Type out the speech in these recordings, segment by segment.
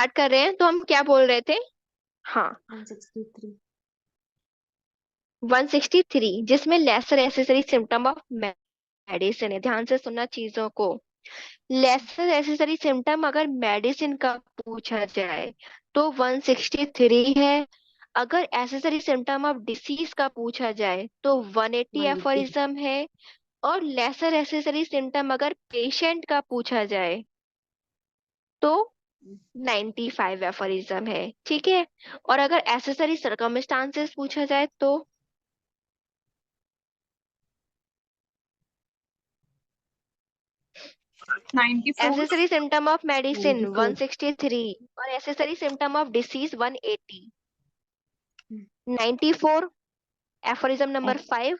Start कर रहे हैं, तो हम क्या बोल रहे थे? हाँ, 163। 163, जिसमें lesser accessory symptom of medicine है। ध्यान से सुनना चीजों को। लेसर एसेसरी सिम्टम अगर मेडिसिन का पूछा जाए तो 163 है। अगर एसेसरी सिम्टम ऑफ डिसीज का पूछा जाए तो 180 180। एफोरिज्म है। और लेसर एसेसरी सिम्टम अगर पेशेंट का पूछा जाए तो 95 एफोरिज्म है। ठीक है। और अगर एसेसरी सर्कमस्टांसेस पूछा जाए तो 94। Accessory symptom of medicine 94। 163 और accessory symptom of disease 180। 94 aphorism number 5,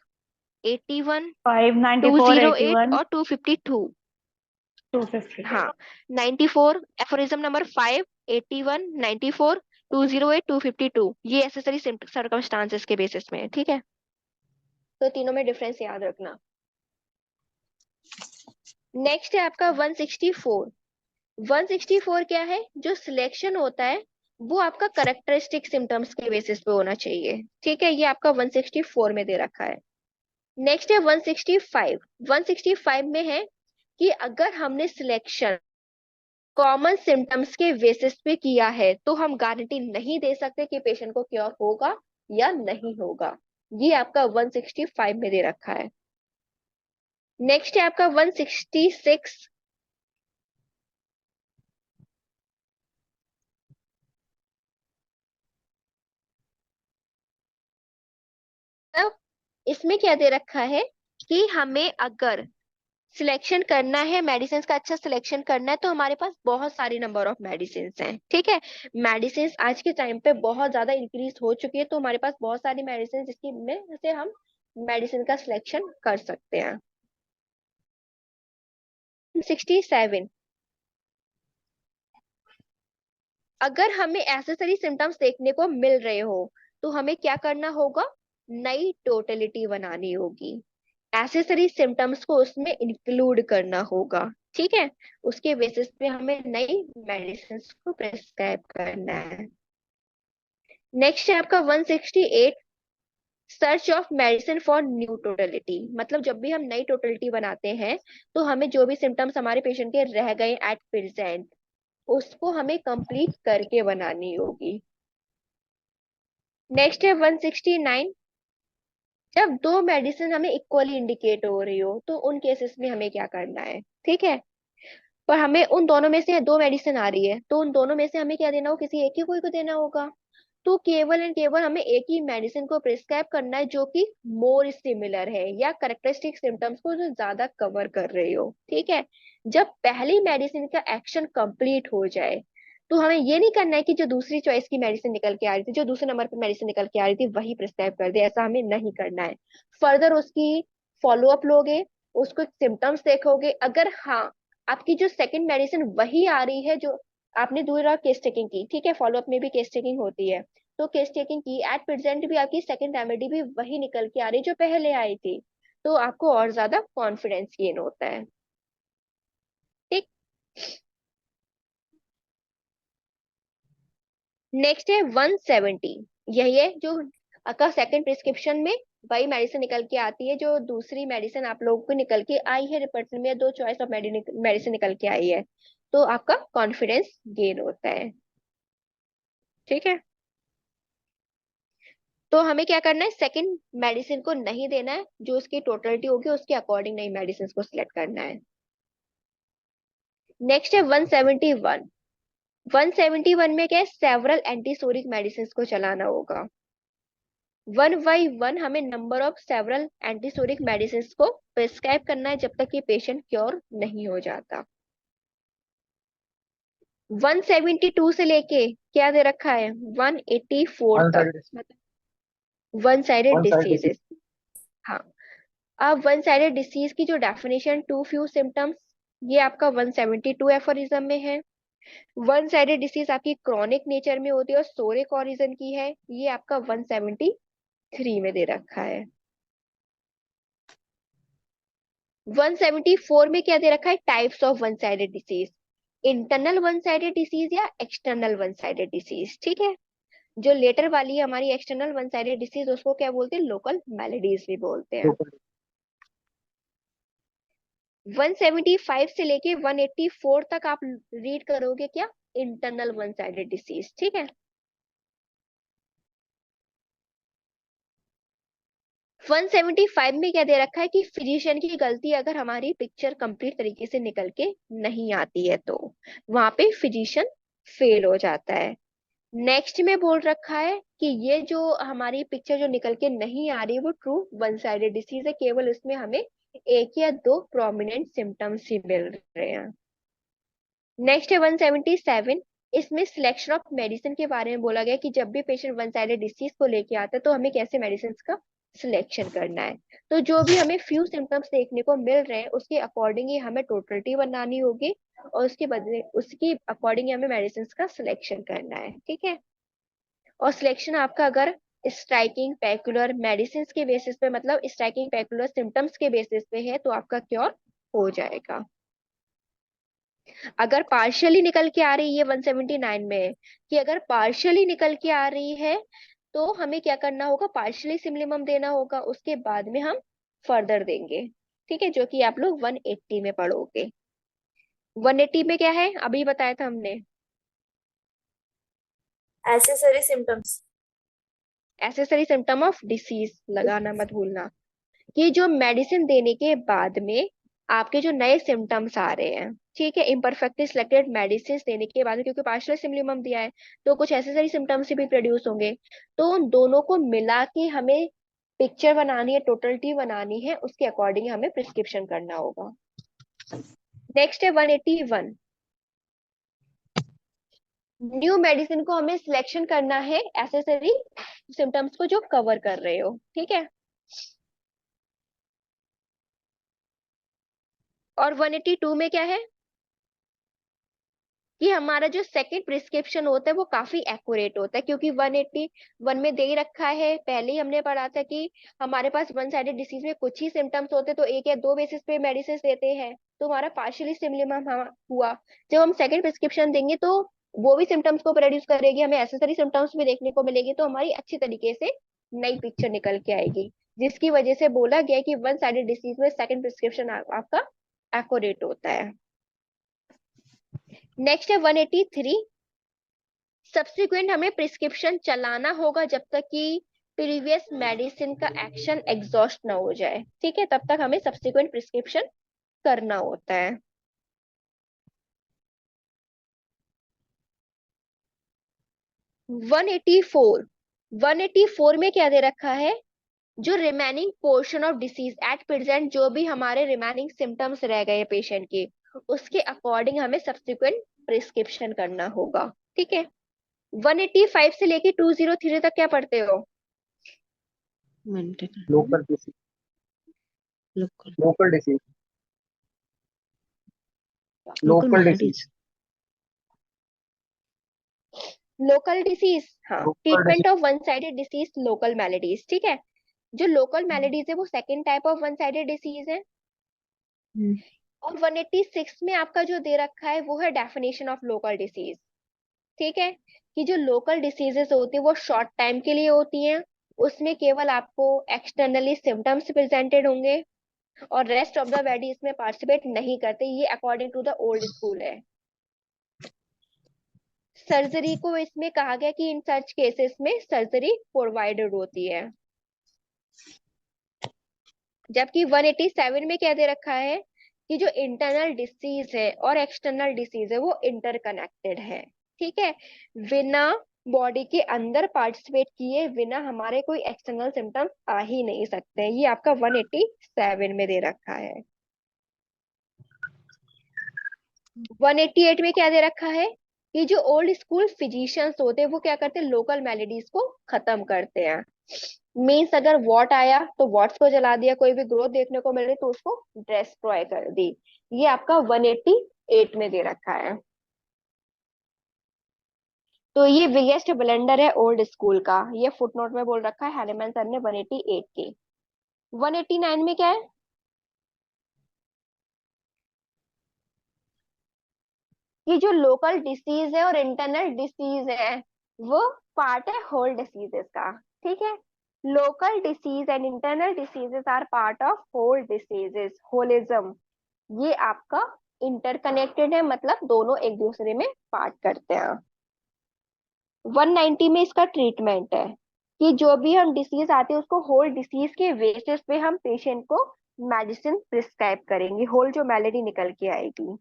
81, 594, 208 81, और 252। 250। हाँ, 94 एफोरिज्म नंबर 5, 81, 94, 208, 252, ये एसेसरी सर्कमस्टांसेस के बेसिस में है। ठीक है, तो तीनों में डिफरेंस याद रखना। नेक्स्ट है आपका 164। 164 क्या है? जो सिलेक्शन होता है वो आपका करेक्टरिस्टिक सिम्टम्स के बेसिस पे होना चाहिए। ठीक है, ये आपका 164 में दे रखा है। नेक्स्ट है 165। 165 में है कि अगर हमने सिलेक्शन कॉमन सिम्टम्स के बेसिस पे किया है तो हम गारंटी नहीं दे सकते कि पेशेंट को क्योर होगा या नहीं होगा। ये आपका 165 में दे रखा है। नेक्स्ट है आपका 166। इसमें क्या दे रखा है कि हमें अगर सिलेक्शन करना है, मेडिसिन का अच्छा सिलेक्शन करना है, तो हमारे पास बहुत सारी नंबर ऑफ मेडिसिन हैं। ठीक है, मेडिसिन आज के टाइम पे बहुत ज्यादा इंक्रीज हो चुकी है, तो हमारे पास बहुत सारी मेडिसिन जिसकी में से हम मेडिसिन का सिलेक्शन कर सकते हैं। 67, अगर हमें एसेसरी सिम्टम्स देखने को मिल रहे हो तो हमें क्या करना होगा? नई टोटलिटी बनानी होगी। एसेसरी सिम्टम्स को उसमें इंक्लूड करना होगा। ठीक है, उसके बेसिस पे हमें नई मेडिसिन को प्रिस्क्राइब करना है। नेक्स्ट है आपका 168, search of medicine for new totality. मतलब जब भी हम नई टोटलिटी बनाते हैं तो हमें जो भी सिम्टम्स हमारे पेशेंट के रह गए एट प्रेजेंट उसको हमें कंप्लीट करके बनानी होगी। नेक्स्ट है 169, जब दो मेडिसिन हमें इक्वली इंडिकेट हो रही हो तो उन केसेस में हमें क्या करना है? ठीक है, पर हमें उन दोनों में से दो मेडिसिन आ रही है तो उन दोनों में से हमें क्या देना हो? किसी एक ही कोई को देना होगा। तो केवल एंड केवल हमें एक ही मेडिसिन को प्रिस्क्राइब करना है जो कि मोर सिमिलर है या करेक्टरिस्टिक सिम्टम्स को जो ज्यादा कवर कर रही हो। ठीक है, जब पहली मेडिसिन का एक्शन कंप्लीट हो जाए तो हमें ये नहीं करना है कि जो दूसरी चॉइस की मेडिसिन निकल के आ रही थी, जो दूसरे नंबर पर मेडिसिन निकल के आ रही थी वही प्रिस्क्राइब कर दे। ऐसा हमें नहीं करना है। फर्दर उसकी फॉलोअप लोगे, उसको सिम्टम्स देखोगे, अगर हाँ आपकी जो सेकंड मेडिसिन वही आ रही है जो आपने दूसरा केस टेकिंग की, ठीक है, फॉलोअप में भी केस टेकिंग होती है, तो केस टेकिंग की एट प्रेजेंट भी आपकी सेकंड रेमेडी भी वही निकल के आ रही है जो पहले आई थी, तो आपको और ज्यादा कॉन्फिडेंस गेन होता है। ठीक। नेक्स्ट है 170। यही है जो आपका सेकंड प्रिस्क्रिप्शन में वही मेडिसिन निकल के आती है जो दूसरी मेडिसिन आप लोगों को निकल के आई है, रिपोर्ट में दो चॉइस ऑफ मेडिसिन निकल के आई है, तो आपका कॉन्फिडेंस गेन होता है। ठीक है, तो हमें क्या करना है? सेकंड मेडिसिन को नहीं देना है, जो उसकी टोटलिटी होगी उसके अकॉर्डिंग नई मेडिसिन को सिलेक्ट करना है। नेक्स्ट है 171। 171 में क्या है? सेवरल एंटीसोरिक मेडिसिन को चलाना होगा। वन बाई वन हमें number of several antipsoric medicine को प्रिस्क्राइब करना है जब तक ये पेशेंट क्योर नहीं हो जाता। 172 से लेके क्या दे रखा है? 184 तक, मतलब वन साइडेड डिसीजेस। हाँ, अब वन साइडेड डिसीज की जो डेफिनेशन टू फ्यू सिम्टम्स, ये आपका 172 एफोरिज्म में है। वन साइडेड डिसीज आपकी क्रॉनिक नेचर में होती है और सोरिक ऑरिजन की है, ये आपका 173 में दे रखा है। 174 में क्या दे रखा है? Types of one sided disease. Internal one sided disease या एक्सटर्नल वन साइडेड डिसीज। ठीक है, जो लेटर वाली है हमारी एक्सटर्नल वन साइडेड डिसीज, उसको क्या बोलते हैं, लोकल मेलेडीज भी बोलते हैं। 175 से लेके 184 तक आप रीड करोगे क्या, इंटरनल वन साइडेड डिसीज। ठीक है, 175 में क्या दे रखा है कि फिजिशियन की गलती अगर हमारी पिक्चर कंप्लीट तरीके से निकल के नहीं आती है तो वहां पे फिजिशियन फेल हो जाता है। नेक्स्ट में बोल रखा है कि ये जो हमारी पिक्चर जो निकल के नहीं आ रही वो ट्रू वन साइडेड डिसीज है, केवल उसमें हमें एक या दो प्रोमिनेंट सिम्टम्स ही मिल रहे हैं। नेक्स्ट है 177। इसमें सिलेक्शन ऑफ मेडिसिन के बारे में बोला गया कि जब भी पेशेंट वन साइडेड डिसीज को लेके आता है तो हमें कैसे मेडिसिन का सिलेक्शन करना है। तो जो भी हमें फ्यू सिम्टम्स देखने को मिल रहे हैं उसके अकॉर्डिंग ही हमें टोटलिटी बनानी होगी और उसके बदले उसकी अकॉर्डिंग हमें मेडिसिन का सिलेक्शन करना है। ठीक है, और सिलेक्शन आपका अगर स्ट्राइकिंग पैक्युलर मेडिसिन के बेसिस पे, मतलब स्ट्राइकिंग पैक्युलर सिम्टम्स के बेसिस पे है तो आपका क्योर हो जाएगा। अगर पार्शियली निकल के आ रही है 179 में, कि अगर पार्शियली निकल के आ रही है तो हमें क्या करना होगा, पार्शियली सिमिलिमम देना होगा, उसके बाद में हम फर्दर देंगे। ठीक है, जो कि आप लोग 180 में पढ़ोगे। 180 में क्या है अभी बताया था हमने, accessory symptoms. Accessory symptom of disease लगाना मत भूलना, कि जो मेडिसिन देने के बाद में आपके जो नए सिम्टम्स आ रहे हैं। ठीक है, इम्परफेक्टली सिलेक्टेड मेडिसिन देने के बाद, क्योंकि पार्शियल सिम्पटम दिया है तो कुछ एसेसरी सिम्टम्स भी प्रोड्यूस होंगे, तो उन दोनों को मिला के हमें पिक्चर बनानी है, टोटलिटी बनानी है, उसके अकॉर्डिंग हमें प्रिस्क्रिप्शन करना होगा। नेक्स्ट है 181। न्यू मेडिसिन को हमें सिलेक्शन करना है एसेसरी सिम्टम्स को जो कवर कर रहे हो। ठीक है, और 182 में क्या है कि हमारा जो सेकंड प्रिस्क्रिप्शन होता है वो काफी एक्यूरेट होता है, क्योंकि 181 में दे ही रखा है, पहले ही हमने पढ़ा था कि हमारे पास वन साइडेड डिसीज में कुछ ही सिम्टम्स होते हैं तो एक या दो बेसिस पे मेडिसिन देते हैं, तो हमारा पार्शियली सिमिलर हुआ। जब हम सेकंड प्रिस्क्रिप्शन देंगे तो वो भी सिम्टम्स को प्रोड्यूस करेगी, हमें एसेसरी सिम्टम्स भी देखने को मिलेगी, तो हमारी अच्छी तरीके से नई पिक्चर निकल के आएगी, जिसकी वजह से बोला गया कि वन साइडेड डिसीज में सेकंड प्रिस्क्रिप्शन आपका एक्यूरेट होता है। नेक्स्ट है 183। सब्सिक्वेंट हमें प्रिस्क्रिप्शन चलाना होगा जब तक कि प्रीवियस मेडिसिन का एक्शन एग्जॉस्ट ना हो जाए। ठीक है, तब तक हमें सब्सिक्वेंट प्रिस्क्रिप्शन करना होता है। वन एटी फोर में क्या दे रखा है, जो remaining portion of disease at present, जो भी हमारे रिमेनिंग सिम्टम्स रह गए पेशेंट के, उसके अकॉर्डिंग हमें सब्सिक्वेंट प्रिस्क्रिप्शन करना होगा। ठीक है, 185 से लेके 203 तक क्या पढ़ते हो, local disease. Local disease. Local disease. Local disease. हाँ, local treatment of one sided disease local maladies. ठीक है, जो लोकल मेलेडीज है वो second type of one sided disease है। और 186 में आपका जो दे रखा है वो है डेफिनेशन ऑफ लोकल डिसीज। ठीक है, कि जो लोकल डिसीजेस होती है वो शॉर्ट टाइम के लिए होती हैं, उसमें केवल आपको एक्सटर्नली सिम्टम्स प्रेजेंटेड होंगे और रेस्ट ऑफ द बॉडी इसमें पार्टिसिपेट नहीं करते, ये according to the old school है। सर्जरी को इसमें कहा गया कि इन सच केसेस में सर्जरी प्रोवाइडेड होती है। जबकि 187 में क्या दे रखा है कि जो इंटरनल डिसीज है और एक्सटर्नल डिसीज है वो इंटरकनेक्टेड है। ठीक है, बिना बॉडी के अंदर पार्टिसिपेट किए बिना हमारे कोई एक्सटर्नल सिम्टम्स आ ही नहीं सकते, ये आपका 187 में दे रखा है। 188 में क्या दे रखा है कि जो ओल्ड स्कूल फिजिशियंस होते हैं वो क्या करते हैं, लोकल मेलेडीज को खत्म करते हैं। मीन्स अगर वॉट आया तो वॉट्स को जला दिया, कोई भी ग्रोथ देखने को मिल रही तो उसको डिस्ट्रॉय कर दी, ये आपका 188 में दे रखा है। तो ये बिगेस्ट ब्लेंडर है ओल्ड स्कूल का, ये फुटनोट में बोल रखा है हैनेमैन सर ने 188 के। 189 में क्या है, कि जो लोकल डिसीज है और इंटरनल डिसीज है वो पार्ट है होल डिसीजेस का। ठीक है, local disease and internal diseases are part of whole diseases, holism. ये आपका इंटरकनेक्टेड है, मतलब दोनों एक दूसरे में पार्ट करते हैं। 190 में इसका ट्रीटमेंट है कि जो भी हम डिसीज आते हैं उसको होल डिसीज के बेसिस पे हम पेशेंट को मेडिसिन प्रिस्क्राइब करेंगे, होल जो मेलेडी निकल के आएगी,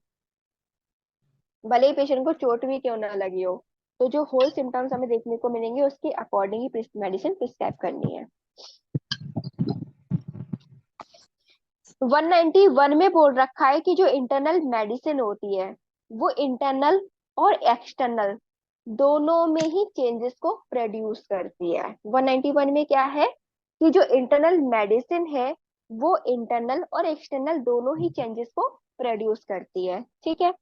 भले ही पेशेंट को चोट भी क्यों ना लगी हो। तो जो होल सिम्टम्स हमें देखने को मिलेंगे उसके अकॉर्डिंग ही मेडिसिन प्रिस्क्राइब करनी है। 191 में बोल रखा है कि जो इंटरनल मेडिसिन होती है वो इंटरनल और एक्सटर्नल दोनों में ही चेंजेस को प्रोड्यूस करती है। 191 में क्या है कि जो इंटरनल मेडिसिन है वो इंटरनल और एक्सटर्नल दोनों ही चेंजेस को प्रोड्यूस करती है। ठीक है,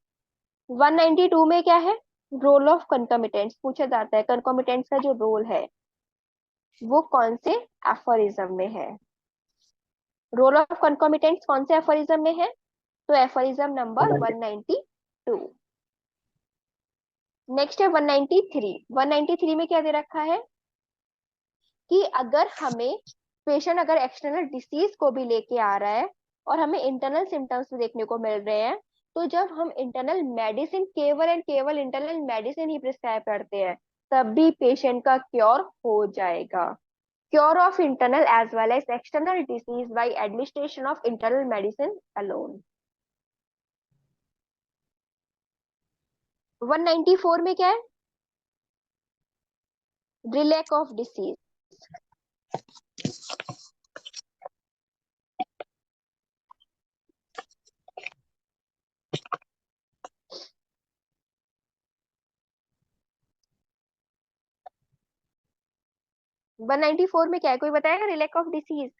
192 में क्या है, रोल ऑफ कंकोमिटेंट्स पूछा जाता है, कंकोमिटेंट्स का जो रोल है वो कौन से एफोरिज्म में है, रोल ऑफ कंकोमिटेंट्स कौन से एफोरिज्म में है, तो एफोरिज्म नंबर 190 192। नेक्स्ट है 193। 193 में क्या दे रखा है कि अगर हमें पेशेंट अगर एक्सटर्नल डिसीज को भी लेके आ रहा है और हमें इंटरनल सिम्टम्स भी देखने को मिल रहे हैं, तो जब हम इंटरनल मेडिसिन, केवल एंड केवल इंटरनल मेडिसिन ही प्रिस्क्राइब करते हैं, तब भी पेशेंट का क्योर हो जाएगा। Cure of internal as well as external disease by administration of internal medicine alone. 194 में क्या है, रिलैक ऑफ डिसीज। 194 में क्या है, कोई बताएगा, रिलैक ऑफ डिसीज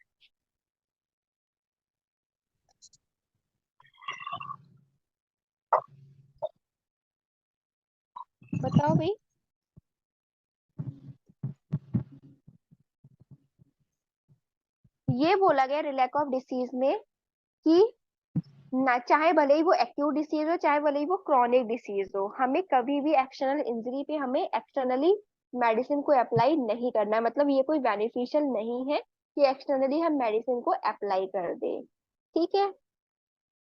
बताओ भाई। ये बोला गया रिलैक ऑफ डिसीज में कि ना, चाहे भले ही वो एक्यूट डिसीज हो चाहे भले ही वो क्रॉनिक डिसीज हो, हमें कभी भी एक्सटर्नल इंजरी पे हमें एक्सटर्नली मेडिसिन को अप्लाई नहीं करना है। मतलब ये कोई बेनिफिशियल नहीं है कि एक्सटर्नली हम मेडिसिन को अप्लाई कर दें। ठीक है,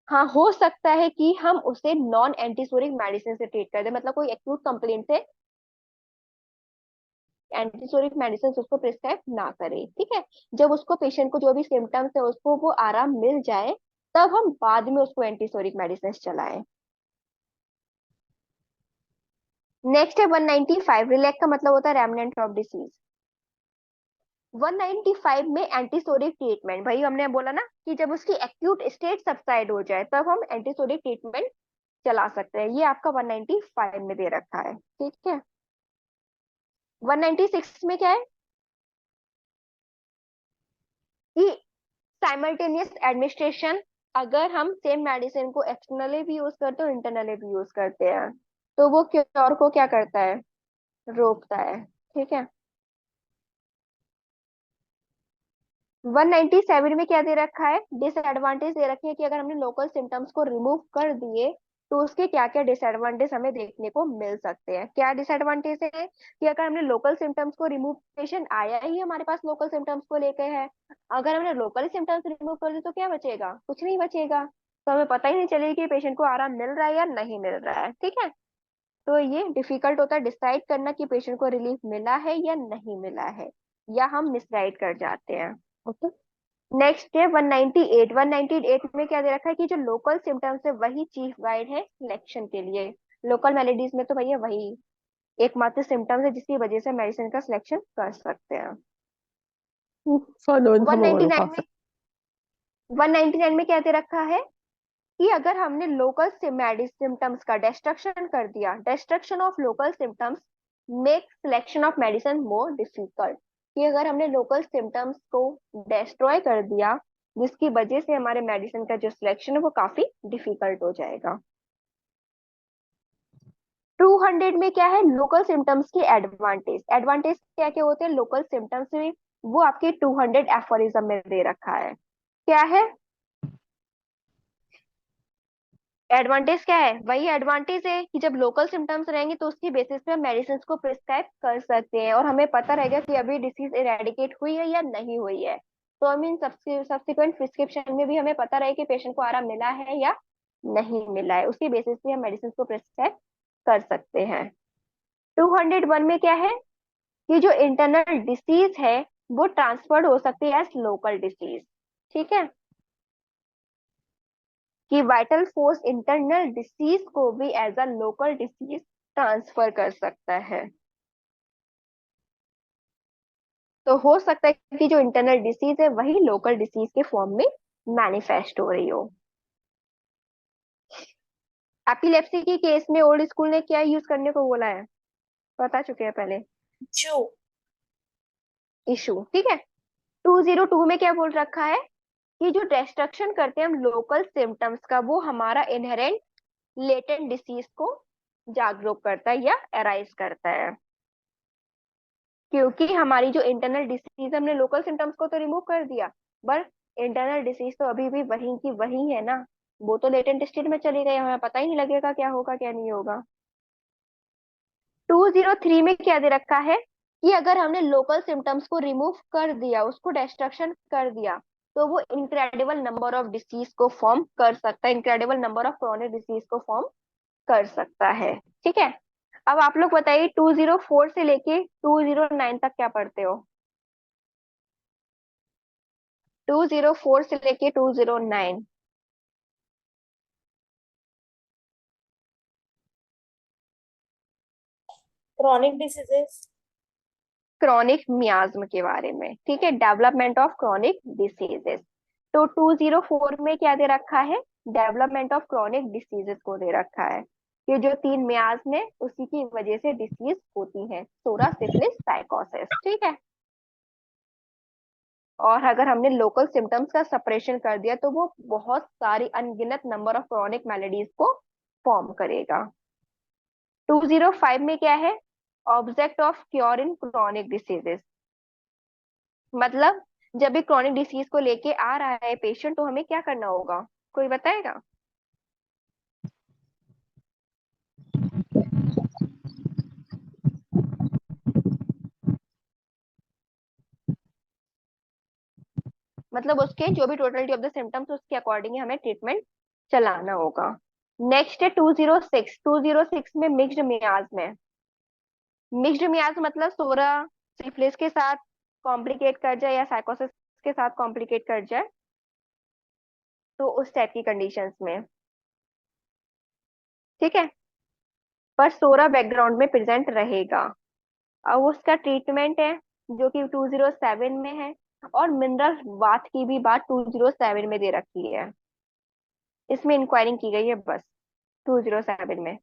हाँ हो सकता है कि हम उसे नॉन एंटीसोरिक मेडिसिन से ट्रीट कर दें, मतलब कोई एक्यूट कंप्लेंट से एंटीसोरिक मेडिसिन उसको प्रिस्क्राइब ना करें। ठीक है, जब उसको पेशेंट को जो भी सिम्टम्स है उसको वो आराम मिल जाए तब हम बाद में उसको एंटीसोरिक मेडिसिन चलाएं। नेक्स्ट है 195। रिलैक्स का मतलब होता है रेमनेंट ऑफ डिसीज। 195 में एंटीसोरिक ट्रीटमेंट, भाई हमने बोला ना कि जब उसकी एक्यूट स्टेट सबसाइड हो जाए तब हम एंटीसोरिक ट्रीटमेंट चला सकते हैं। ये आपका 195 में दे रखा है। ठीक है, 196 में क्या है कि साइमल्टेनियस एडमिनिस्ट्रेशन, अगर हम सेम मेडिसिन को एक्सटर्नली भी यूज करते हैं इंटरनली भी यूज करते हैं तो वो क्योर को क्या करता है, रोकता है। ठीक है, 197 में क्या दे रखा है, डिसएडवांटेज दे रखी है कि अगर हमने लोकल सिम्टम्स को रिमूव कर दिए तो उसके क्या क्या डिसएडवांटेज हमें देखने को मिल सकते हैं। क्या डिसएडवांटेज है कि अगर हमने लोकल सिम्टम्स को रिमूव, पेशेंट आया ही हमारे पास लोकल सिम्टम्स को लेके है, अगर हमने लोकल सिम्टम्स रिमूव कर दिए तो क्या बचेगा, कुछ नहीं बचेगा, तो हमें पता ही नहीं चलेगा कि पेशेंट को आराम मिल रहा है या नहीं मिल रहा है। ठीक है, तो ये डिफिकल्ट होता है डिसाइड करना कि पेशेंट को रिलीफ मिला है या नहीं मिला है, या हम मिसगाइड कर जाते हैं। ओके, नेक्स्ट है 198। 198 में क्या दे रखा है कि जो लोकल सिम्टम्स है वही चीफ गाइड है सिलेक्शन के लिए। लोकल मेलेडीज में तो भैया वही एकमात्र सिम्टम्स है जिसकी वजह से मेडिसिन का सिलेक्शन कर सकते हैं। Further info 199 में 199 में क्या दे रखा है कि अगर हमने लोकल सिम्टम्स का डिस्ट्रक्शन कर दिया, destruction of local symptoms make selection of medicine more difficult, कि अगर हमने लोकल सिम्टम्स को डिस्ट्रॉय कर दिया जिसकी वजह से हमारे मेडिसिन का जो सिलेक्शन है वो काफी डिफिकल्ट हो जाएगा। 200 में क्या है, लोकल सिम्टम्स के एडवांटेज। एडवांटेज क्या क्या होते हैं लोकल सिम्टम्स में, वो आपके 200 एफोरिज्म में दे रखा है। क्या है, एडवांटेज क्या है? वही एडवांटेज है कि जब लोकल सिम्टम्स रहेंगे तो उसकी बेसिस पे हम मेडिसिन को प्रिस्क्राइब कर सकते हैं और हमें पता रहेगा कि अभी डिसीज इरेडिकेट हुई है या नहीं हुई है। तो हम इन सब्सिक्वेंट प्रिस्क्रिप्शन में भी हमें पता रहे कि पेशेंट को आराम मिला है या नहीं मिला है, उसकी बेसिस पे हम मेडिसिन को प्रिस्क्राइब कर सकते हैं। 201 में क्या है कि जो इंटरनल डिसीज है वो ट्रांसफर्ड हो सकती है एज लोकल डिसीज। ठीक है, कि वाइटल फोर्स इंटरनल डिसीज को भी as a local disease transfer कर सकता है। तो हो सकता है कि जो इंटरनल डिसीज है वही लोकल डिसीज के फॉर्म में मैनिफेस्ट हो रही हो। एपिलेप्सी की केस में ओल्ड स्कूल ने क्या यूज करने को बोला है? बता चुके हैं पहले। चू। इशू। ठीक है, 202 में क्या बोल रखा है कि जो डिस्ट्रक्शन करते हैं हम लोकल सिम्टम्स का वो हमारा इनहेरेंट लेटेंट डिसीज को जागरूक करता है या अराइज करता है। क्योंकि हमारी जो इंटरनल डिसीज, हमने लोकल सिम्टम्स को तो रिमूव कर दिया, बट इंटरनल डिसीज तो अभी भी वही की वही है ना, वो तो लेटेंट स्टेट में चली गई, हमें पता ही नहीं लगेगा क्या होगा क्या नहीं होगा। 203 में क्या दे रखा है कि अगर हमने लोकल सिम्टम्स को रिमूव कर दिया, उसको डिस्ट्रक्शन कर दिया, तो वो इनक्रेडिबल नंबर ऑफ डिसीज को फॉर्म कर सकता है, incredible number of chronic disease को फॉर्म कर सकता है। ठीक है, अब आप लोग बताइए 204 से लेके 209 तक क्या पढ़ते हो? 204 से लेके 209। Chronic diseases. क्रॉनिक मियाज्म के बारे में। ठीक है, डेवलपमेंट ऑफ क्रॉनिक डिसीजेस। तो 204 में क्या दे रखा है? डेवलपमेंट ऑफ क्रॉनिक डिसीजेस को दे रखा है कि जो 3 मियाज्म है उसी की वजह से डिसीज होती है, सोरा, सिफिलिस, साइकोसिस। ठीक है, और अगर हमने लोकल सिम्टम्स का सपरेशन कर दिया तो वो बहुत सारी अनगिनत नंबर ऑफ क्रॉनिक मैलेडीज को फॉर्म करेगा। 205 में क्या है? Object of cure in chronic diseases. मतलब जब भी क्रॉनिक डिसीज को लेके आ रहा है पेशेंट तो हमें क्या करना होगा? कोई बताएगा? मतलब उसके जो भी टोटलिटी ऑफ द सिम्टम्स उसके अकॉर्डिंग हमें ट्रीटमेंट चलाना होगा। नेक्स्ट है 206। 206 में मिक्स्ड मियाज में। मिक्स्ड मियाज मतलब सोरा सिफिलिस के साथ कॉम्प्लिकेट कर जाए या साइकोसिस के साथ कॉम्प्लिकेट कर जाए, तो उस टाइप की कंडीशंस में। ठीक है, पर सोरा बैकग्राउंड में प्रेजेंट रहेगा। अब उसका ट्रीटमेंट है जो कि 207 में है, और मिनरल बाथ की भी बात 207 में दे रखी है, इसमें इंक्वायरिंग की गई है बस 207 में।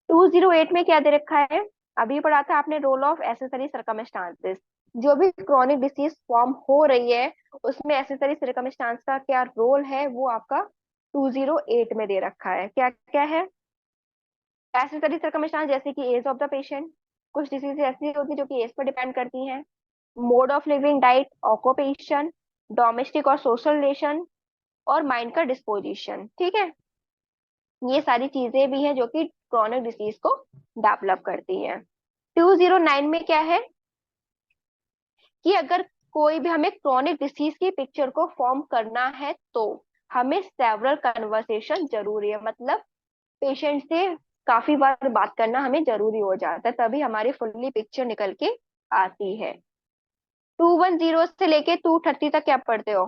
208 में क्या दे रखा है? अभी पढ़ा था आपने, रोल ऑफ एसेसरी सर्कमस्टांसेस। जो भी क्रॉनिक डिसीज फॉर्म हो रही है उसमें एसेसरी सर्कमस्टांस का क्या रोल है वो आपका 208 में दे रखा है। क्या क्या है एसेसरी सर्कमस्टांस? जैसे कि एज ऑफ द पेशेंट, कुछ डिसीज ऐसी होती है जो कि एज पर डिपेंड करती हैं, mode of living, diet, occupation, domestic और सोशल रिलेशन, और माइंड का डिस्पोजिशन। ठीक है, ये सारी चीजें भी हैं जो कि क्रॉनिक डिसीज को डेवलप करती हैं। 209 में क्या है कि अगर कोई भी हमें क्रॉनिक डिसीज की पिक्चर को फॉर्म करना है तो हमें सेवरल कन्वर्सेशन जरूरी है, मतलब पेशेंट से काफी बार बात करना हमें जरूरी हो जाता है, तभी हमारी फुल्ली पिक्चर निकल के आती है। 210 से लेके 230 तक क्या पढ़ते हो?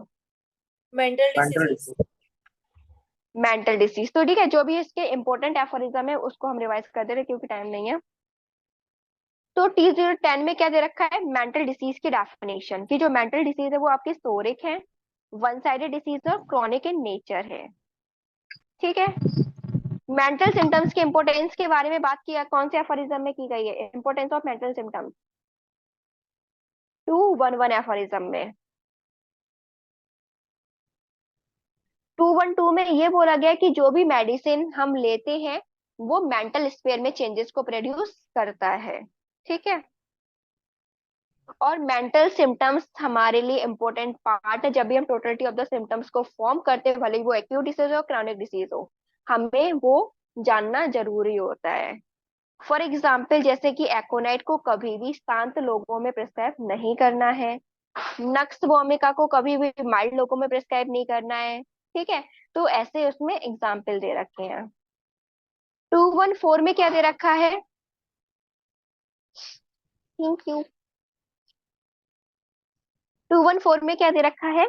Mental mental diseases. Disease. Mental disease. तो ठीक है, जो भी इसके इंपॉर्टेंट एफोरिज्म है उसको हम रिवाइज कर दे रहे क्योंकि टाइम नहीं है। तो T010 में क्या दे रखा है? मेंटल डिसीज की डेफिनेशन, कि जो मेंटल डिसीज है वो आपकी सोरिक है, वन साइडेड डिसीज और क्रॉनिक इन नेचर है। ठीक है, मेंटल सिम्टम्स के इंपोर्टेंस के बारे में बात किया कौन से एफोरिज्म में की गई है? Importance of mental symptoms 211 aphorism में। 212 में ये बोला गया कि जो भी मेडिसिन हम लेते हैं वो मेंटल स्फीयर में चेंजेस को प्रोड्यूस करता है। ठीक है, और मेंटल सिम्टम्स हमारे लिए इंपॉर्टेंट पार्ट है जब भी हम टोटलिटी ऑफ द सिम्टम्स को फॉर्म करते हैं, भले ही वो एक्यूट डिसीज हो क्रॉनिक डिसीज हो। हमें वो जानना जरूरी होता है। फॉर एग्जाम्पल जैसे कि एकोनाइट को कभी भी शांत लोगों में प्रिस्क्राइब नहीं करना है, नक्स वोमिका को कभी भी माइल्ड लोगों में प्रिस्क्राइब नहीं करना है। ठीक है, तो ऐसे उसमें एग्जाम्पल दे रखे हैं। 214 में क्या दे रखा है? Thank you. 214 में क्या दे रखा है?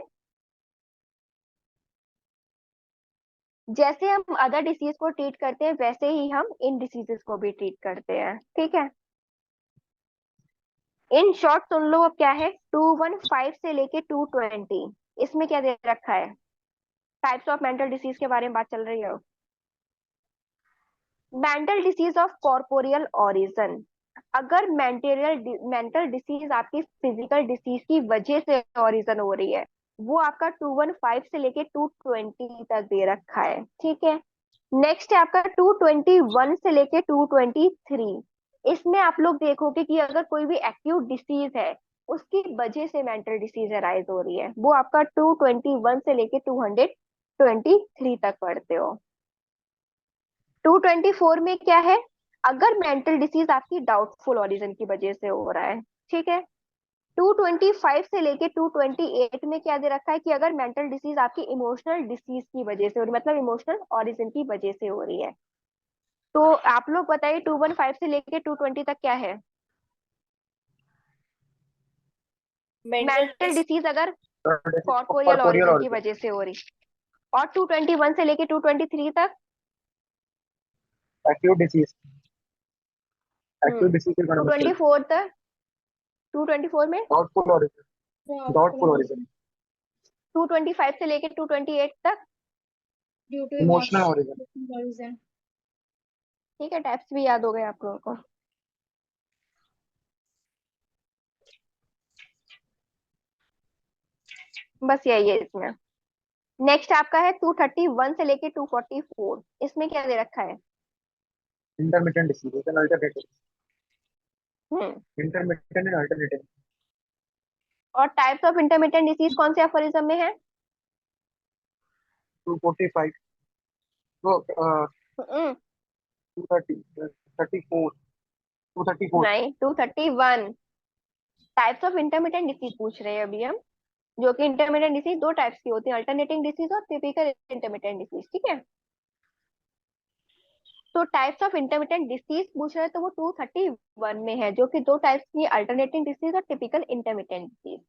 जैसे हम अदर डिसीज को ट्रीट करते हैं वैसे ही हम इन डिसीजेस को भी ट्रीट करते हैं। ठीक है, इन शॉर्ट सुन लो अब क्या है। 215 से लेके 220 इसमें क्या दे रखा है? टाइप्स ऑफ मेंटल डिसीज के बारे में बात चल रही है। Mental disease of corporeal origin. अगर मेंटल डिसीज आपकी फिजिकल डिसीज की वजह से ओरिजिन हो रही है, वो आपका 215 से लेके 220 तक दे रखा है। ठीक है, नेक्स्ट है आपका 221 से लेके 223। इसमें आप लोग देखोगे कि अगर कोई भी एक्यूट डिसीज है उसकी वजह से मेंटल डिसीज अराइज हो रही है, वो आपका 221 से लेके 223 तक पढ़ते हो। 224 में क्या है? अगर मेंटल डिसीज आपकी डाउटफुल ओरिजिन की वजह से हो रहा है। ठीक है, 225 से लेके 228 में क्या दे रखा है कि अगर मेंटल डिसीज आपकी इमोशनल डिसीज की वजह से हो रही, मतलब इमोशनल ओरिजिन की वजह से हो रही है। तो आप लोग बताइए 215 से लेके 220 तक क्या है? mental मेंटल डिसीज अगर disease of corporeal corporeal origin की origin. वजह से हो रही, और 221 से लेके 223 तक। Acute disease. Acute hmm, disease is one two of the twenty four तक, 224 में doubtful origin. Doubtful doubtful origin. 225 से लेके 228 तक। due to Emotional origin. emotional reason. ठीक है, टाइप्स भी याद हो गए आप लोगों को। बस यही है इसमें। नेक्स्ट आपका है 231 से लेके 244। इसमें क्या दे रखा है? Intermittent disease is an alternative. Hmm, Intermittent and alternative. और टाइप्स ऑफ इंटरमिटेंट डिसीज कौन से एफोरिज्म में है? 245. No, हम्म, 230. 34. 234. नहीं, 231। टाइप्स ऑफ इंटरमिटेंट डिसीज पूछ रहे हैं अभी हम, जो कि इंटरमिटेंट डिसीज दो टाइप्स की होती है, अल्टरनेटिंग डिसीज और टिपिकल इंटरमिटेंट डिसीज। ठीक है, तो टाइप्स ऑफ इंटरमिटेंट डिसीज पूछ रहे हैं तो वो 231 में है, जो कि दो टाइप्स की, अल्टरनेटिंग डिसीज और टिपिकल इंटरमिटेंट डिसीज।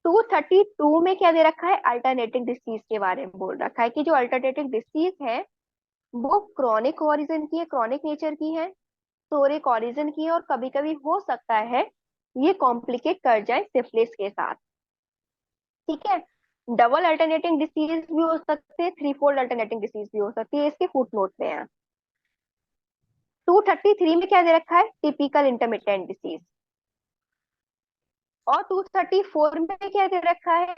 232 में क्या दे रखा है? अल्टरनेटिंग डिसीज के बारे में बोल रखा है कि जो अल्टरनेटिंग डिसीज है वो क्रॉनिक ओरिजिन की है, क्रॉनिक नेचर की है, सोरिक ओरिजिन की है, और कभी कभी हो सकता है ये कॉम्प्लिकेट कर जाए सिफिलिस के साथ। ठीक है, डबल अल्टरनेटिंग डिसीज भी हो सकते हैं, थ्री फोल्ड अल्टरनेटिंग डिसीज भी हो सकती है, इसके फुट नोट में है। 233 में क्या दे रखा है? Typical intermittent disease. और 234 में क्या दे रखा है?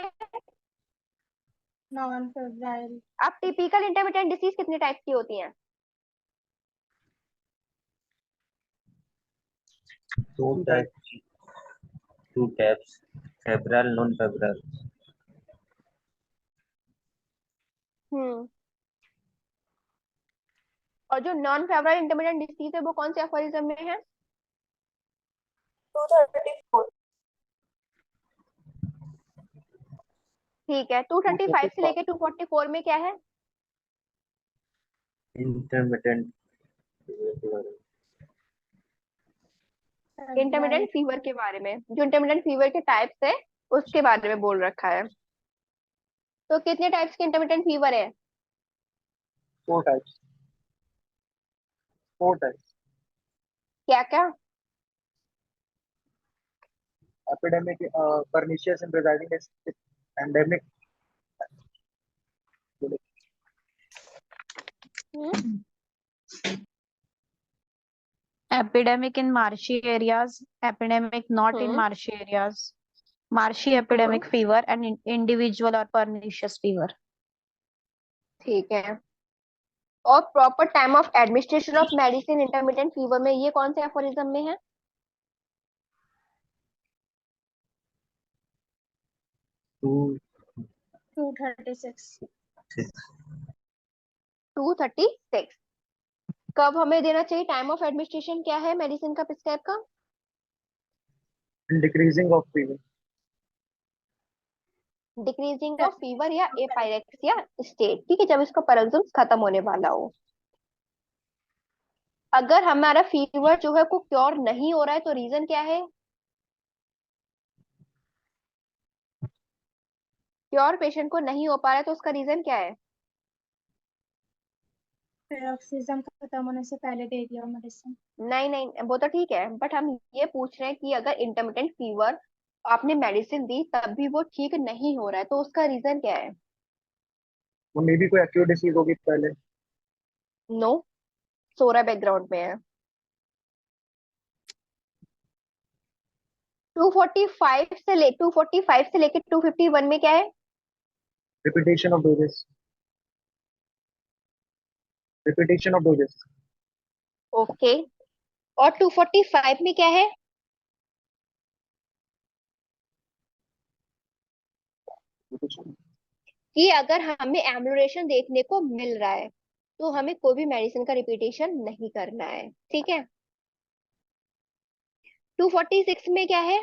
Non-febrile. अब टिपिकल इंटरमिटेंट डिसीज कितने टाइप की होती हैं? Two types, two types, febrile, non-febrile. हम्म, और जो नॉन फेब्राइल इंटरमिटेंट डिसीज है वो कौन से एफोरिज्म में है? 234. ठीक है, 235 से 245. लेके 244 में क्या है? Intermittent. इंटरमिटेंट फीवर के बारे में, जो इंटरमिटेंट फीवर के टाइप्स है उसके बारे में बोल रखा है। तो कितने टाइप्स के इंटरमिटेंट फीवर है? 4 types. 4 types. क्या क्या? Epidemic, pernicious and residing is endemic. Hmm, Epidemic in marshy areas, epidemic not in hmm, marshy areas, marshy hmm, epidemic fever, and individual or pernicious fever. ठीक है, और proper time of administration of medicine intermittent fever में ये कौन से aphorism में है? 2, 236. 6. 236. कब हमें देना चाहिए? टाइम ऑफ एडमिनिस्ट्रेशन क्या है मेडिसिन का प्रिस्क्राइब का? Decreasing of fever. Decreasing of fever या एपायरेक्सिया स्टेट, ठीक है, जब इसका पैराग्राफ खत्म होने वाला हो। अगर हमारा फीवर जो है को क्योर नहीं हो रहा है तो रीजन क्या है? क्योर पेशेंट को नहीं हो पा रहा है तो उसका रीजन क्या है? पैरोक्सिज्म खत्म होने से पहले दे दिया मेडिसिन। नहीं नहीं, वो तो ठीक है, बट हम ये पूछ रहे हैं कि अगर इंटरमिटेंट फीवर आपने मेडिसिन दी तब भी वो ठीक नहीं हो रहा है तो उसका रीजन क्या है? वो मे भी कोई एक्यूट डिसीज होगी पहले। नो, सोरा बैकग्राउंड में है। 245 से लेके 251 में क्या है? Repetition of doses. Repetition of doses. Okay, और 245 में क्या है? कि अगर हमें एम्बुलेशन देखने को मिल रहा है तो हमें कोई भी मेडिसिन का रिपीटेशन नहीं करना है, ठीक है। 246 में क्या है?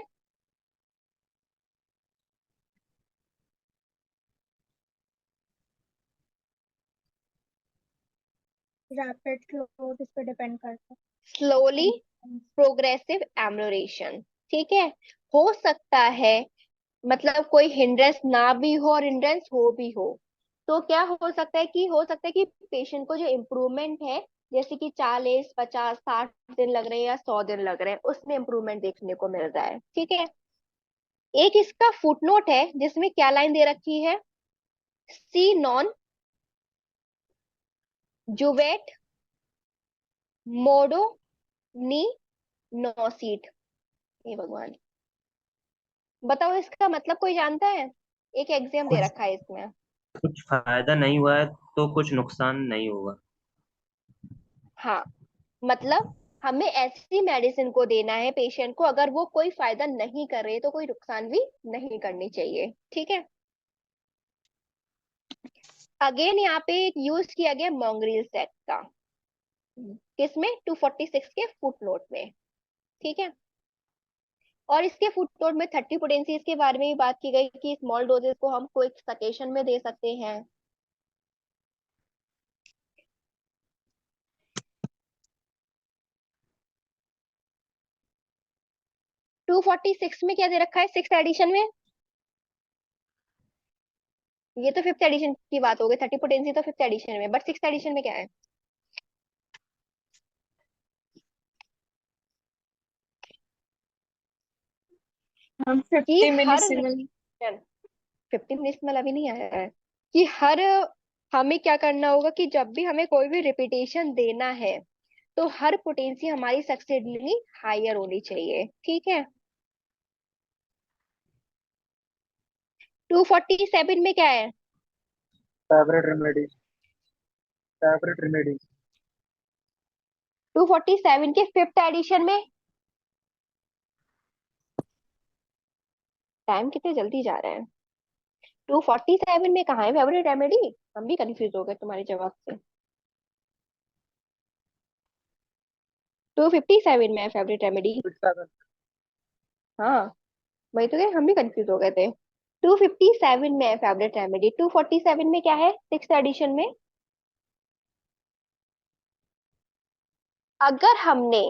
रैपिड फ्लो इस पे डिपेंड करता स्लोली है। प्रोग्रेसिव एम्बुलेशन, ठीक है। हो सकता है मतलब कोई हिंड्रेंस ना भी हो और हिंड्रेंस हो भी हो, तो क्या हो सकता है कि पेशेंट को जो इम्प्रूवमेंट है, जैसे कि 40 50 60 दिन लग रहे हैं या 100 दिन लग रहे हैं, उसमें इम्प्रूवमेंट देखने को मिल रहा है, ठीक है। एक इसका फुटनोट है जिसमें क्या लाइन दे रखी है? सी नॉन जुवेट मोडो नी नोसीट। हे भगवान, बताओ इसका मतलब कोई जानता है? एक एग्जाम दे कुछ रखा है इसमें। कुछ फायदा नहीं हुआ है तो कुछ नुकसान नहीं होगा। हाँ, मतलब हमें ऐसी मेडिसिन को देना है पेशेंट को अगर वो कोई फायदा नहीं कर रही है तो कोई नुकसान भी नहीं करनी चाहिए, ठीक है। अगेन यहाँ पे यूज किया गया मॉन्ग्रील सेट का, किसमें? 246 के फुट नोट में, ठीक है। और इसके फुट नोट में 30 पोटेंसीज के बारे में भी बात की गई कि स्मॉल डोजेस को हम कोई सकेशन में दे सकते हैं। टू फोर्टी सिक्स में क्या दे रखा है सिक्स एडिशन में? ये तो फिफ्थ एडिशन की बात हो गई, 30 पोटेंसी तो फिफ्थ एडिशन में, बट सिक्स एडिशन में क्या है? हम कि 50 हर मिलीसीमेंस 50 मिनट्स में अभी नहीं आया है कि हर हमें क्या करना होगा कि जब भी हमें कोई भी रिपीटेशन देना है तो हर पोटेंसी हमारी सक्सेसफुली हायर होनी चाहिए, ठीक है। 247 में क्या है? Favorite remedies. Favorite remedies. 247 के फिफ्थ एडिशन में टाइम कितने जल्दी जा रहे हैं। 247 में कहाँ है फेवरेट रेमेडी? हम भी कंफ्यूज हो गए तुम्हारे जवाब से। 257 में है फेवरेट रेमेडी। 67. हाँ, वही तो क्या, हम भी कंफ्यूज हो गए थे। 257 में है फेवरेट रेमेडी, 247 में क्या है सिक्स एडिशन में? अगर हमने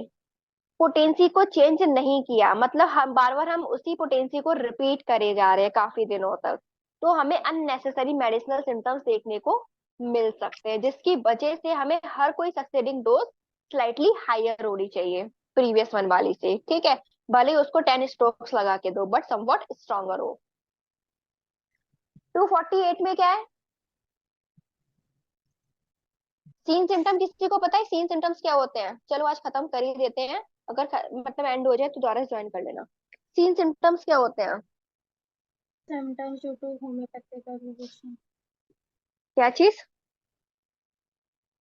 पोटेंसी को चेंज नहीं किया, मतलब हम बार बार हम उसी पोटेंसी को रिपीट करे जा रहे हैं काफी दिनों तक, तो हमें अननेसेसरी मेडिसिनल सिम्टम्स देखने को मिल सकते हैं, जिसकी वजह से हमें हर कोई सक्सेडिंग डोज स्लाइटली हायर होनी चाहिए प्रीवियस वन वाली से, ठीक है। भले ही उसको 10 स्ट्रोक्स लगा के दो बट समवॉट स्ट्रॉन्गर हो। 248 में क्या है? सीन सिम्टम किसी को पता है सीन सिम्टम्स क्या होते हैं? चलो आज खत्म कर ही देते हैं, अगर मतलब एंड हो जाए तो दोबारा ज्वाइन कर लेना। सीन सिम्टम्स क्या होते हैं? Sometimes due to homoeopathic aggravation. क्या चीज?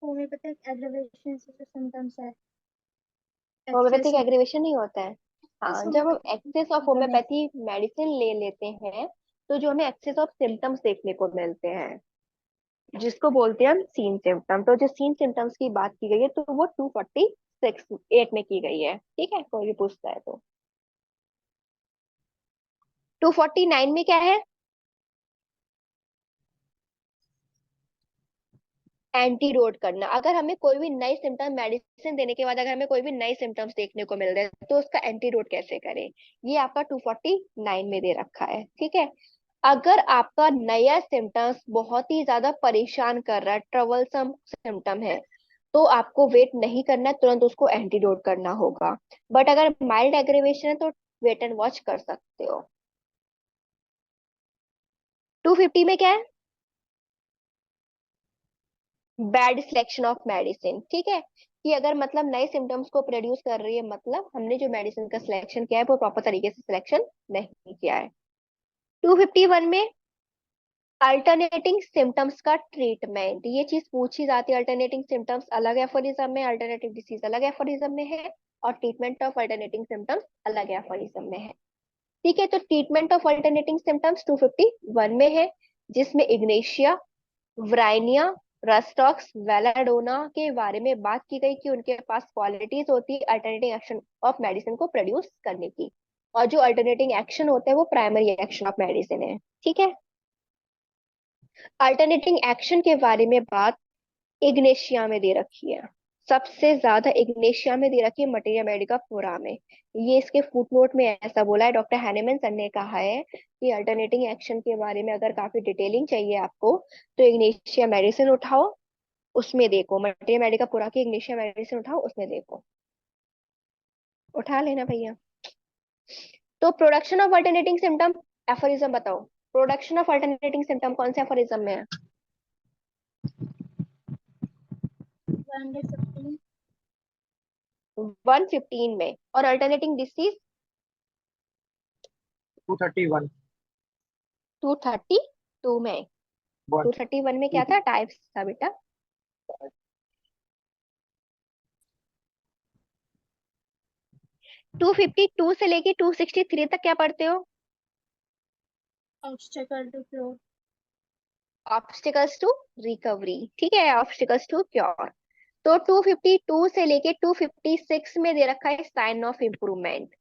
होम्योपैथिक एग्रीवेशन से जो सिम्टम्स है एक्सेस होम्योपैथिक एग्रीवेशन नहीं होता है। हाँ, जब हम homoeopathic excess of homoeopathy medicine ले लेते हैं तो जो हमें एक्सेस ऑफ सिम्टम्स देखने को मिलते हैं, जिसको बोलते हैं हम सीन सिम्टम। तो जो सीन सिम्टम्स की बात की गई है तो वो 246 में की गई है, ठीक है, कोई भी पूछता है तो। 249 में क्या है? एंटीडोट करना। अगर हमें कोई भी नई सिम्टम, मेडिसिन देने के बाद अगर हमें कोई भी नए सिम्टम्स देखने को मिल रहे हैं तो उसका एंटीडोट कैसे करें, ये आपका 249 में दे रखा है, ठीक है। अगर आपका नया सिम्टम्स बहुत ही ज्यादा परेशान कर रहा है, ट्रबलसम सिम्टम है, तो आपको वेट नहीं करना है, तुरंत उसको एंटीडोट करना होगा। बट अगर माइल्ड एग्रीवेशन है तो वेट एंड वॉच कर सकते हो। 250 में क्या है? बैड सिलेक्शन ऑफ मेडिसिन, ठीक है, कि अगर मतलब नए सिम्टम्स को प्रोड्यूस कर रही है, मतलब हमने जो मेडिसिन का सिलेक्शन किया है वो प्रॉपर तरीके से सिलेक्शन नहीं किया है। 251 में अल्टरनेटिंग सिम्टम्स का ट्रीटमेंट, ये चीज पूछी जाती है। अल्टरनेटिंग सिम्टम्स अलग एफोरिज्म में, अल्टरनेटिव डिसीज अलग एफोरिज्म में है, और ट्रीटमेंट ऑफ अल्टरनेटिंग सिम्टम्स अलग एफोरिज्म में है, ठीक है। तो ट्रीटमेंट ऑफ अल्टरनेटिंग सिम्टम्स 251 में है, जिसमें इग्नेशिया, व्राइनिया, रस्टॉक्स, वेलाडोना के बारे में बात की गई कि उनके पास क्वालिटीज होती है अल्टरनेटिंग एक्शन ऑफ मेडिसिन को प्रोड्यूस करने की, और जो अल्टरनेटिंग एक्शन होते हैं वो प्राइमरी एक्शन ऑफ मेडिसिन है, ठीक है। अल्टरनेटिंग एक्शन के बारे में बात इग्नेशिया में दे रखी है, सबसे ज्यादा इग्नेशिया में दे रखी है, मटेरिया मेडिका पुरा में। ये इसके फुटनोट में ऐसा बोला है, डॉक्टर हैनेमन सर ने कहा है कि अल्टरनेटिंग एक्शन के बारे में अगर काफी डिटेलिंग चाहिए आपको तो इग्नेशिया मेडिसिन उठाओ, उसमें देखो, मटेरिया मेडिका पुरा की इग्नेशिया मेडिसिन उठाओ, उसमें देखो, उठा लेना भैया। तो production of alternating symptom, aphorism बताओ, प्रोडक्शन ऑफ अल्टरनेटिंग सिम्टम कौन से एफोरिज्म में है? 115। 115 में। और अल्टरनेटिंग डिसीज 231 232 में। 1 231 में क्या था? टाइप्स था बेटा। 252 से लेके 263 तक क्या पढ़ते हो? Obstacle to cure. Obstacles to recovery, ठीक है, ऑब्स्टिकल्स टू क्योर। तो 252 से लेके 256 में दे रखा है साइन ऑफ इम्प्रूवमेंट,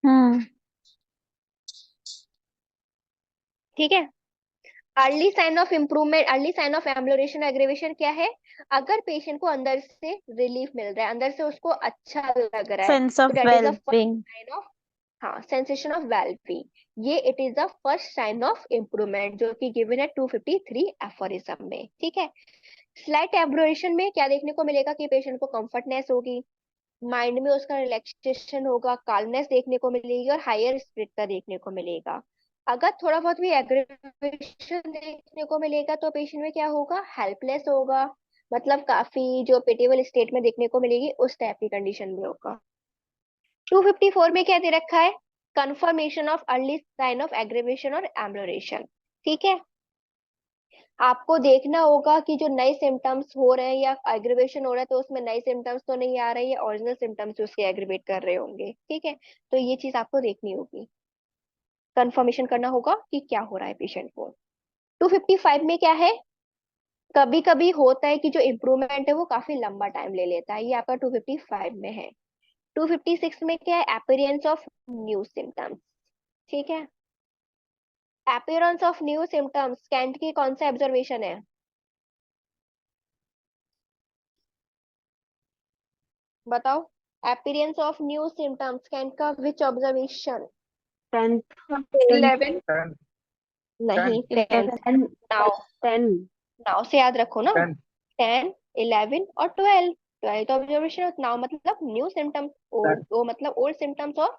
हम्म ठीक है। Early sign of improvement, early sign of ambulation aggravation क्या है? अगर पेशेंट को अंदर से रिलीफ मिल रहा है, अंदर से उसको अच्छा लग रहा है, सेंस तो of that is a well first being. Sign of, हाँ, सेंसेशन ऑफ वेलबींग, ये it is the first sign of improvement जो कि गिवन है 253 एफोरिज्म में, ठीक है। स्लाइट एब्रोएशन में क्या देखने को मिलेगा कि पेशेंट को कंफर्टनेस होगी, माइंड में उसका रिलैक्सेशन होगा, काल्मनेस देखने को मिलेगी, और हायर स्पिरिट देखने को मिलेगा। अगर थोड़ा बहुत भी एग्रेवेशन देखने को मिलेगा तो पेशेंट में क्या होगा? हेल्पलेस होगा, मतलब काफी जो पिटिएबल स्टेट में देखने को मिलेगी उस टाइप की कंडीशन में होगा। 254 में क्या दे रखा है? Confirmation of early sign of aggravation और एम्बुलेशन, ठीक है। आपको देखना होगा कि जो नए सिम्टम्स हो रहे हैं या एग्रीवेशन हो रहा है तो उसमें नए सिम्टम्स तो नहीं आ रहे हैं, ओरिजिनल सिम्टम्स उसके एग्रीवेट कर रहे होंगे, ठीक है। तो ये चीज आपको देखनी होगी, कंफर्मेशन करना होगा कि क्या हो रहा है पेशेंट को। 255 में क्या है? कभी कभी होता है कि जो इम्प्रूवमेंट है वो काफी लंबा टाइम ले लेता है, ये आपका 255 में है। 256 में क्या है? अपीयरेंस ऑफ न्यू सिम्टम्स, ठीक है। Appearance of new symptoms can't की कौन सा ऑब्जर्वेशन है? बताओ, appearance of new symptoms can't का विच ऑब्जर्वेशन? 10 11? 10 नहीं, 10 10th। 10 नाउ, 10 नाउ से याद रखो ना, 10 10, 11 और 12, 12 ऑब्जर्वेशन। नाउ मतलब न्यू सिम्टम्स, 10 ओल्ड, ओ मतलब ओल्ड सिम्टम्स, और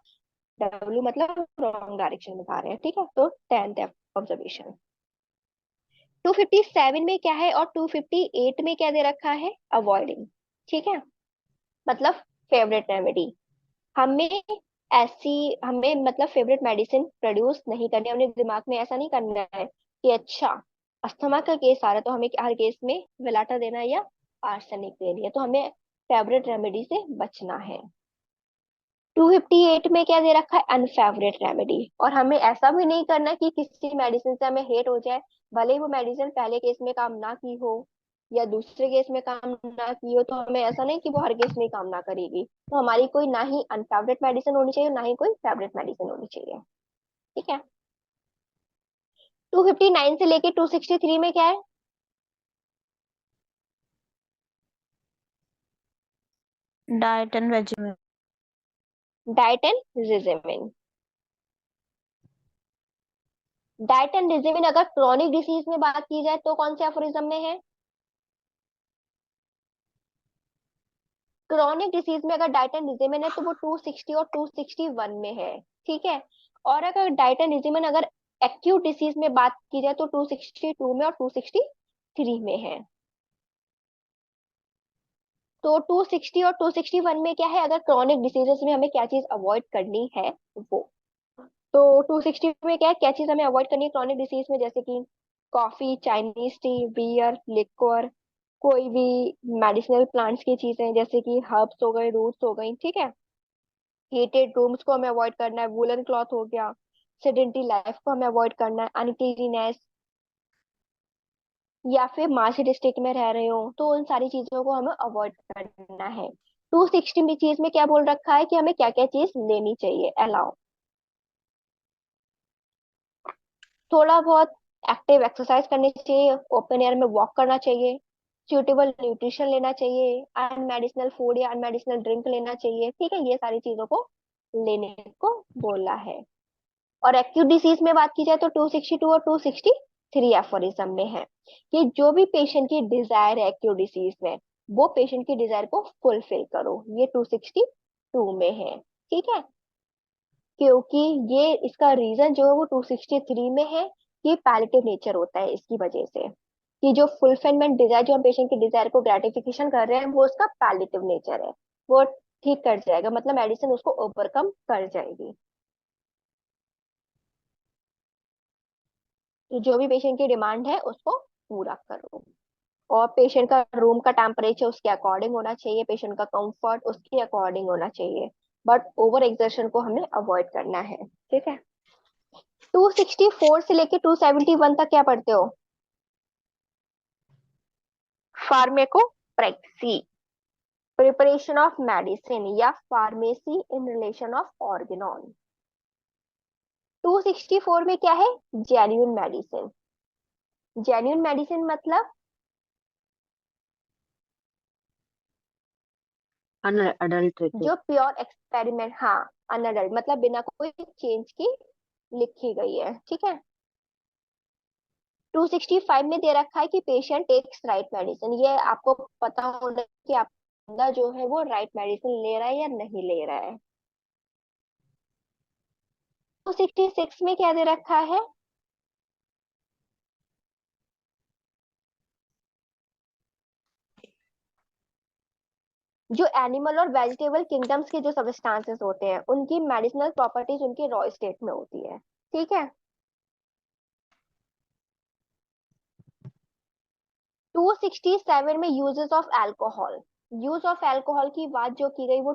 डब्ल्यू मतलब रॉन्ग डायरेक्शन में जा रहे हैं, ठीक है। तो 10th ऑब्जर्वेशन। 257 में क्या है और 258 में क्या दे रखा है? अवॉइडिंग, ठीक है, मतलब फेवरेट रेमेडी। हमें ऐसी, हमें मतलब फेवरेट मेडिसिन प्रोड्यूस नहीं करनी है, अपने दिमाग में ऐसा नहीं करना है कि अच्छा अस्थमा का केस आ रहा है तो हमें हर केस में वेलाटा देना है या आर्सेनिक देनी है, तो हमें फेवरेट रेमेडी से बचना है। 258 में क्या दे रखा है? Unfavourite remedy. और हमें ऐसा भी नहीं करना कि किसी मेडिसिन से हमें हेट हो जाए भले ही वो मेडिसिन पहले केस में काम ना की हो या दूसरे केस में काम ना की हो, तो हमें ऐसा नहीं कि वो हर केस में ही काम ना करेगी। तो हमारी कोई ना ही अनफेवरेट मेडिसिन होनी चाहिए, ना ही कोई फेवरेट मेडिसिन होनी चाहिए। ठीक है। 259 से लेके 263 में क्या है? Diet and regimen. Diet and regimen. Diet and regimen अगर क्रॉनिक डिसीज में बात की जाए तो कौन से एफोरिज्म में है? क्रॉनिक डिसीज में अगर डाइट एंड रेजिमेन है तो वो 260 और 261 में है। ठीक है। और अगर डाइट एंड रेजिमेन अगर एक्यूट डिसीज में बात की जाए तो 262 में और 263 में है। तो 260 और 261 में क्या है, अगर क्रॉनिक डिसीजेस में हमें क्या चीज अवॉइड करनी है वो। तो 260 में क्या है, क्या चीज हमें अवॉइड करनी है क्रॉनिक डिसीज में, जैसे कि coffee, Chinese tea, beer, liquor, कोई भी मेडिसिनल प्लांट्स की चीजें जैसे कि हर्ब्स हो गए, रूट्स हो गई। ठीक है। हीटेड रूम्स को हमें अवॉइड करना है, वुलन क्लॉथ हो गया, सेडेंटरी लाइफ को हमें अवॉइड करना है, अनक्लीनिनेस, या फिर मार्शल डिस्ट्रिक्ट में रह रहे हो तो उन सारी चीजों को हमें अवॉइड करना है। 260 में चीज में क्या बोल रखा है कि हमें क्या क्या चीज लेनी चाहिए, अलाउ। थोड़ा बहुत एक्टिव एक्सरसाइज करनी चाहिए, ओपन एयर में वॉक करना चाहिए, सुटेबल न्यूट्रिशन लेना चाहिए, अनमेडिसिनल फूड या अनमेडिसिनल ड्रिंक लेना चाहिए। ठीक है, ये सारी चीजों को लेने को बोला है। और एक्यूट डिसीज में बात की जाए तो 262 और 263 एफोरिज्म में है कि जो भी पेशेंट की डिजायर है एक्यूट डिसीज में, वो पेशेंट की डिजायर को फुलफिल करो, ये 262 में है। ठीक है। क्योंकि ये इसका रीजन जो है वो 263 में है कि पैलेटिव नेचर होता है, इसकी वजह से कि जो फुलफिलमेंट डिजायर, जो हम पेशेंट की डिजायर को ग्रेटिफिकेशन कर रहे हैं, वो उसका पैलेटिव नेचर है, वो ठीक कर जाएगा, मतलब मेडिसिन उसको ओवरकम कर जाएगी। तो जो भी पेशेंट की डिमांड है उसको पूरा करो। और पेशेंट का रूम का टेम्परेचर उसके अकॉर्डिंग होना चाहिए, पेशेंट का कंफर्ट उसके अकॉर्डिंग होना चाहिए, बट ओवर एक्सर्शन को हमें अवॉइड करना है। ठीक है। 264 से लेके 271 तक क्या पढ़ते हो? फार्मेकोप्रेक्सी, प्रिपरेशन ऑफ मेडिसिन या pharmacy in relation of Organon. 264 में क्या है? Genuine medicine. जेन्युइन मेडिसिन मतलब अनअडल्ट्रेटेड। जो प्योर एक्सपेरिमेंट, हाँ, अनअडल्ट मतलब बिना कोई चेंज की लिखी गई है। ठीक है। 265 में दे रखा है कि पेशेंट टेक्स राइट मेडिसिन, ये आपको पता होना कि आप बंदा जो है वो राइट मेडिसिन ले रहा है या नहीं ले रहा है। 266 में क्या दे रखा है? जो एनिमल और वेजिटेबल किंगडम्स के जो सब्सटेंसेस होते हैं उनकी मेडिसिनल प्रॉपर्टीज उनके रॉ स्टेट में होती है। ठीक है। 267 में uses of alcohol, use of alcohol की बात जो की गई वो